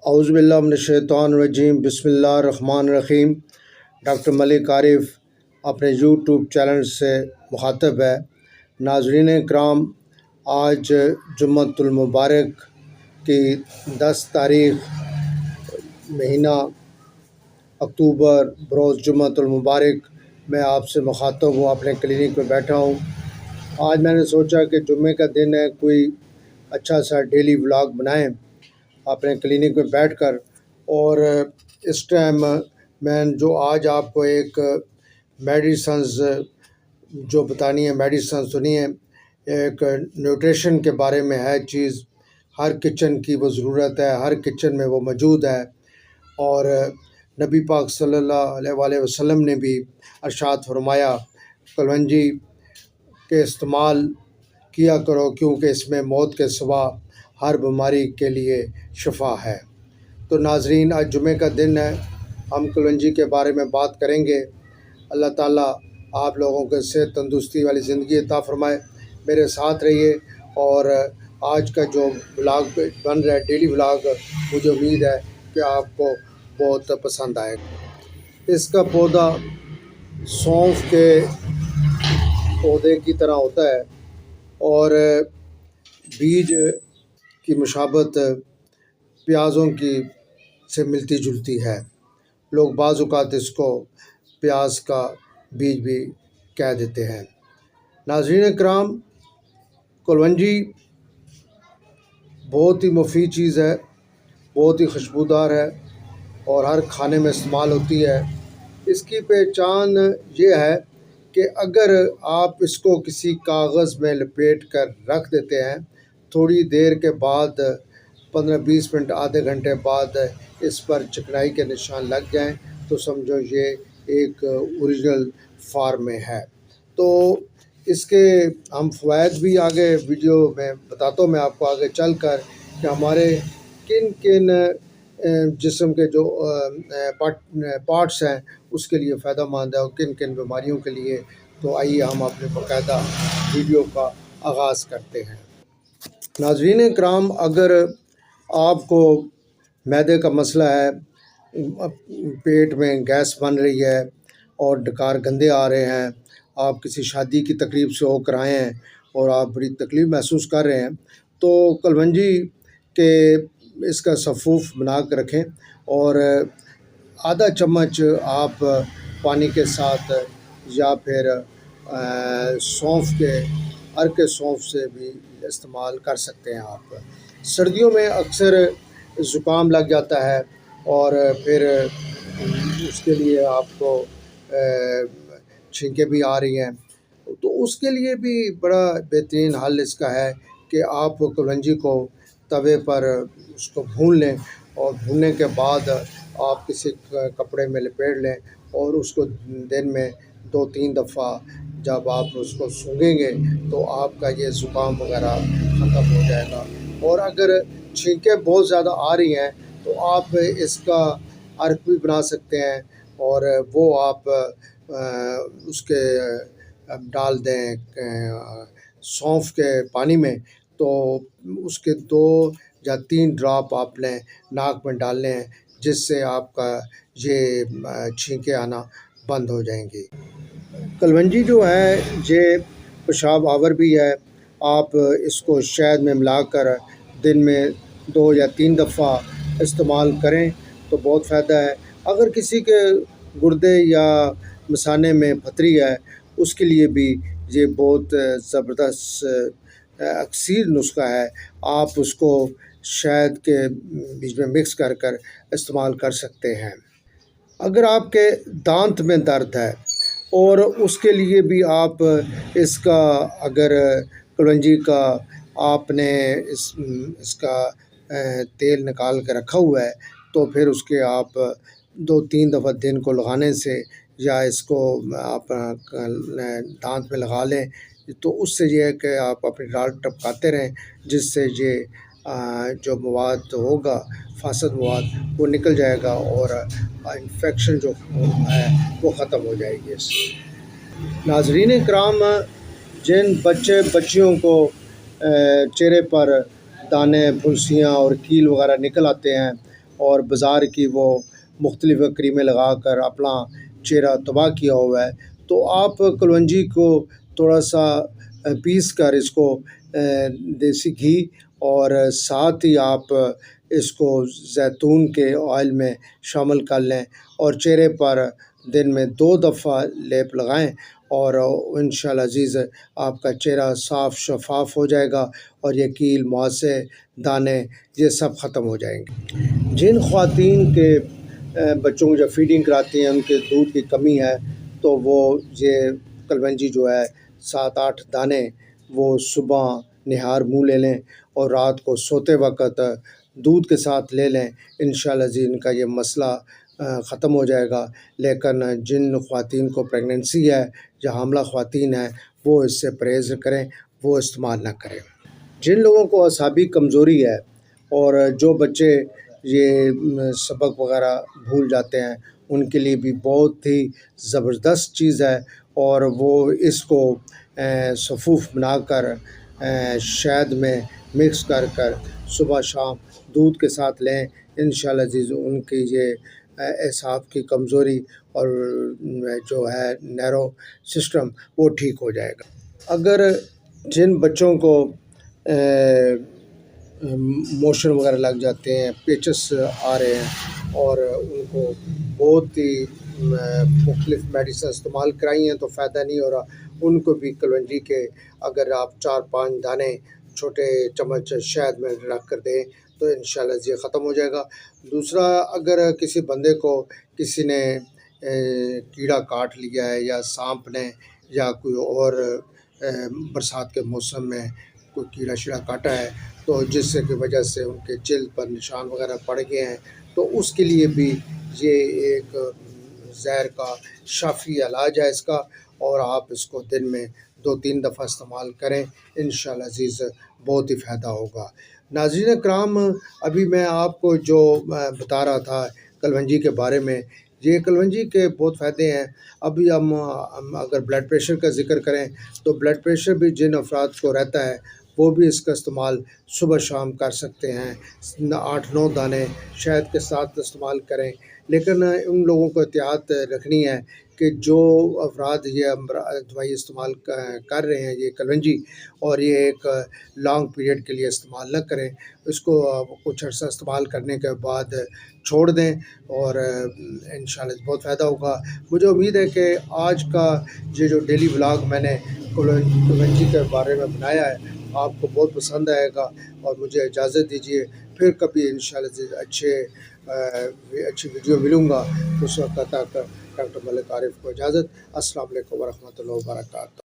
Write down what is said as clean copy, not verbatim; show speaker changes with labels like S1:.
S1: اعوذ باللہ من الشیطان الرجیم، بسم اللہ الرحمن الرحیم۔ ڈاکٹر ملک عارف اپنے یوٹیوب چینل سے مخاطب ہے۔ ناظرین کرام، آج جمعۃ المبارک کی 10 تاریخ مہینہ اکتوبر بروز جمعۃ المبارک میں آپ سے مخاطب ہوں، اپنے کلینک میں بیٹھا ہوں۔ آج میں نے سوچا کہ جمعے کا دن ہے، کوئی اچھا سا ڈیلی ولاگ بنائیں اپنے کلینک میں بیٹھ کر۔ اور اس ٹائم میں جو آج آپ کو ایک میڈیسنز جو بتانی ہے، میڈیسنز تو نہیں ہے، ایک نیوٹریشن کے بارے میں ہے چیز۔ ہر کچن کی وہ ضرورت ہے، ہر کچن میں وہ موجود ہے، اور نبی پاک صلی اللہ علیہ وآلہ وسلم نے بھی ارشاد فرمایا کلونجی کے استعمال کیا کرو، کیونکہ اس میں موت کے سوا ہر بیماری کے لیے شفا ہے۔ تو ناظرین، آج جمعے کا دن ہے، ہم کلونجی کے بارے میں بات کریں گے۔ اللہ تعالیٰ آپ لوگوں کو صحت تندرستی والی زندگی عطا فرمائے۔ میرے ساتھ رہیے، اور آج کا جو ولاگ بن رہا ہے، ڈیلی ولاگ، مجھے امید ہے کہ آپ کو بہت پسند آئے گا۔ اس کا پودا سونف کے پودے کی طرح ہوتا ہے، اور بیج کی مشابہت پیازوں کی سے ملتی جلتی ہے۔ لوگ بعض اوقات اس کو پیاز کا بیج بھی کہہ دیتے ہیں۔ ناظرین کرام، کلونجی بہت ہی مفید چیز ہے، بہت ہی خوشبودار ہے، اور ہر کھانے میں استعمال ہوتی ہے۔ اس کی پہچان یہ ہے کہ اگر آپ اس کو کسی کاغذ میں لپیٹ کر رکھ دیتے ہیں، تھوڑی دیر کے بعد 15-20 منٹ، آدھے گھنٹے بعد اس پر چکنائی کے نشان لگ جائیں تو سمجھو یہ ایک اوریجنل فارم میں ہے۔ تو اس کے ہم فوائد بھی آگے ویڈیو میں بتاتا ہوں میں آپ کو آگے چل کر، کہ ہمارے کن کن جسم کے جو پارٹس ہیں اس کے لیے فائدہ مند ہے، اور کن کن بیماریوں کے لیے۔ تو آئیے ہم اپنے باقاعدہ ویڈیو کا آغاز کرتے ہیں۔ ناظرین کرام، اگر آپ کو معدے کا مسئلہ ہے، پیٹ میں گیس بن رہی ہے اور ڈکار گندے آ رہے ہیں، آپ کسی شادی کی تقریب سے ہو کر آئے ہیں اور آپ بڑی تکلیف محسوس کر رہے ہیں، تو کلونجی کے اس کا سفوف بنا کر رکھیں، اور آدھا چمچ آپ پانی کے ساتھ، یا پھر سونف کے عرق سونف سے بھی استعمال کر سکتے ہیں آپ۔ سردیوں میں اکثر زکام لگ جاتا ہے، اور پھر اس کے لیے آپ کو چھینکیں بھی آ رہی ہیں، تو اس کے لیے بھی بڑا بہترین حل اس کا ہے کہ آپ کلونجی کو توے پر اس کو بھون لیں، اور بھوننے کے بعد آپ کسی کپڑے میں لپیٹ لیں، اور اس کو دن میں 2-3 دفعہ جب آپ اس کو سونگھیں گے تو آپ کا یہ زکام وغیرہ ختم ہو جائے گا۔ اور اگر چھینکیں بہت زیادہ آ رہی ہیں تو آپ اس کا عرق بھی بنا سکتے ہیں، اور وہ آپ اس کے ڈال دیں سونف کے پانی میں، تو اس کے 2 یا 3 ڈراپ آپ لیں، ناک میں ڈال لیں، جس سے آپ کا یہ چھینکیں آنا بند ہو جائیں گی۔ کلونجی جو ہے یہ پیشاب آور بھی ہے۔ آپ اس کو شہد میں ملا کر دن میں 2 یا 3 دفعہ استعمال کریں تو بہت فائدہ ہے۔ اگر کسی کے گردے یا مثانے میں پتھری ہے، اس کے لیے بھی یہ بہت زبردست اکسیر نسخہ ہے۔ آپ اس کو شہد کے بیچ میں مکس کر کر استعمال کر سکتے ہیں۔ اگر آپ کے دانت میں درد ہے، اور اس کے لیے بھی آپ اس کا، اگر کلونجی کا آپ نے اس کا تیل نکال کے رکھا ہوا ہے، تو پھر اس کے آپ 2-3 دفعہ دن کو لگانے سے، یا اس کو آپ دانت میں لگا لیں، تو اس سے یہ ہے کہ آپ اپنی دانت ٹپکاتے رہیں، جس سے یہ جو مواد ہوگا، فاسد مواد، وہ نکل جائے گا، اور انفیکشن جو ہے وہ ختم ہو جائے گی اس سے۔ ناظرین کرام، جن بچیوں کو چہرے پر دانے، پھنسیاں اور کیل وغیرہ نکل آتے ہیں، اور بازار کی وہ مختلف کریمیں لگا کر اپنا چہرہ تباہ کیا ہوا ہے، تو آپ کلونجی کو تھوڑا سا پیس کر اس کو دیسی گھی اور ساتھ ہی آپ اس کو زیتون کے آئل میں شامل کر لیں اور چہرے پر دن میں 2 دفعہ لیپ لگائیں، اور انشاءاللہ عزیز آپ کا چہرہ صاف شفاف ہو جائے گا اور یہ کیل، مہاسے، دانے یہ سب ختم ہو جائیں گے۔ جن خواتین کے بچوں کو جب فیڈنگ کراتی ہیں ان کے دودھ کی کمی ہے، تو وہ یہ کلونجی جو ہے 7-8 دانے وہ صبح نہار منہ لے لیں اور رات کو سوتے وقت دودھ کے ساتھ لے لیں، انشاءاللہ جی ان کا یہ مسئلہ ختم ہو جائے گا۔ لیکن جن خواتین کو پریگننسی ہے یا حاملہ خواتین ہیں وہ اس سے پرہیز کریں، وہ استعمال نہ کریں۔ جن لوگوں کو اعصابی کمزوری ہے اور جو بچے یہ سبق وغیرہ بھول جاتے ہیں ان کے لیے بھی بہت ہی زبردست چیز ہے، اور وہ اس کو صفوف بنا کر شہد میں مکس کر کر صبح شام دودھ کے ساتھ لیں، انشاءاللہ عزیز ان کی یہ اعصاب کی کمزوری اور جو ہے نیرو سسٹم وہ ٹھیک ہو جائے گا۔ اگر جن بچوں کو موشن وغیرہ لگ جاتے ہیں، پیچس آ رہے ہیں اور ان کو بہت ہی مختلف میڈیسن استعمال کرائی ہیں تو فائدہ نہیں ہو رہا، ان کو بھی کلونجی کے اگر آپ 4-5 دانے چھوٹے چمچ شہد میں رکھ کر دیں تو انشاءاللہ یہ ختم ہو جائے گا۔ دوسرا، اگر کسی بندے کو کسی نے کیڑا کاٹ لیا ہے یا سانپ نے یا کوئی اور برسات کے موسم میں کوئی کیڑا شیڑا کاٹا ہے تو جس سے کی وجہ سے ان کے جلد پر نشان وغیرہ پڑ گئے ہیں، تو اس کے لیے بھی یہ ایک زہر کا شافی علاج ہے اس کا، اور آپ اس کو دن میں 2-3 دفعہ استعمال کریں، انشاءاللہ عزیز بہت ہی فائدہ ہوگا۔ ناظرین اکرام، ابھی میں آپ کو جو بتا رہا تھا کلونجی کے بارے میں، یہ کلونجی کے بہت فائدے ہیں۔ ابھی ہم اگر بلڈ پریشر کا ذکر کریں تو بلڈ پریشر بھی جن افراد کو رہتا ہے وہ بھی اس کا استعمال صبح شام کر سکتے ہیں، 8-9 دانے شہد کے ساتھ استعمال کریں، لیکن ان لوگوں کو احتیاط رکھنی ہے کہ جو افراد یہ دوائی استعمال کر رہے ہیں یہ کلونجی، اور یہ ایک لانگ پیریڈ کے لیے استعمال نہ کریں، اس کو کچھ عرصہ استعمال کرنے کے بعد چھوڑ دیں، اور انشاءاللہ بہت فائدہ ہوگا۔ مجھے امید ہے کہ آج کا یہ جو ڈیلی ولاگ میں نے کلونجی کے بارے میں بنایا ہے آپ کو بہت پسند آئے گا، اور مجھے اجازت دیجیے پھر کبھی انشاءاللہ اچھی ویڈیو ملوں گا، اس وقت تک ڈاکٹر ملک عارف کو اجازت۔ السلام علیکم ورحمۃ اللہ وبرکاتہ۔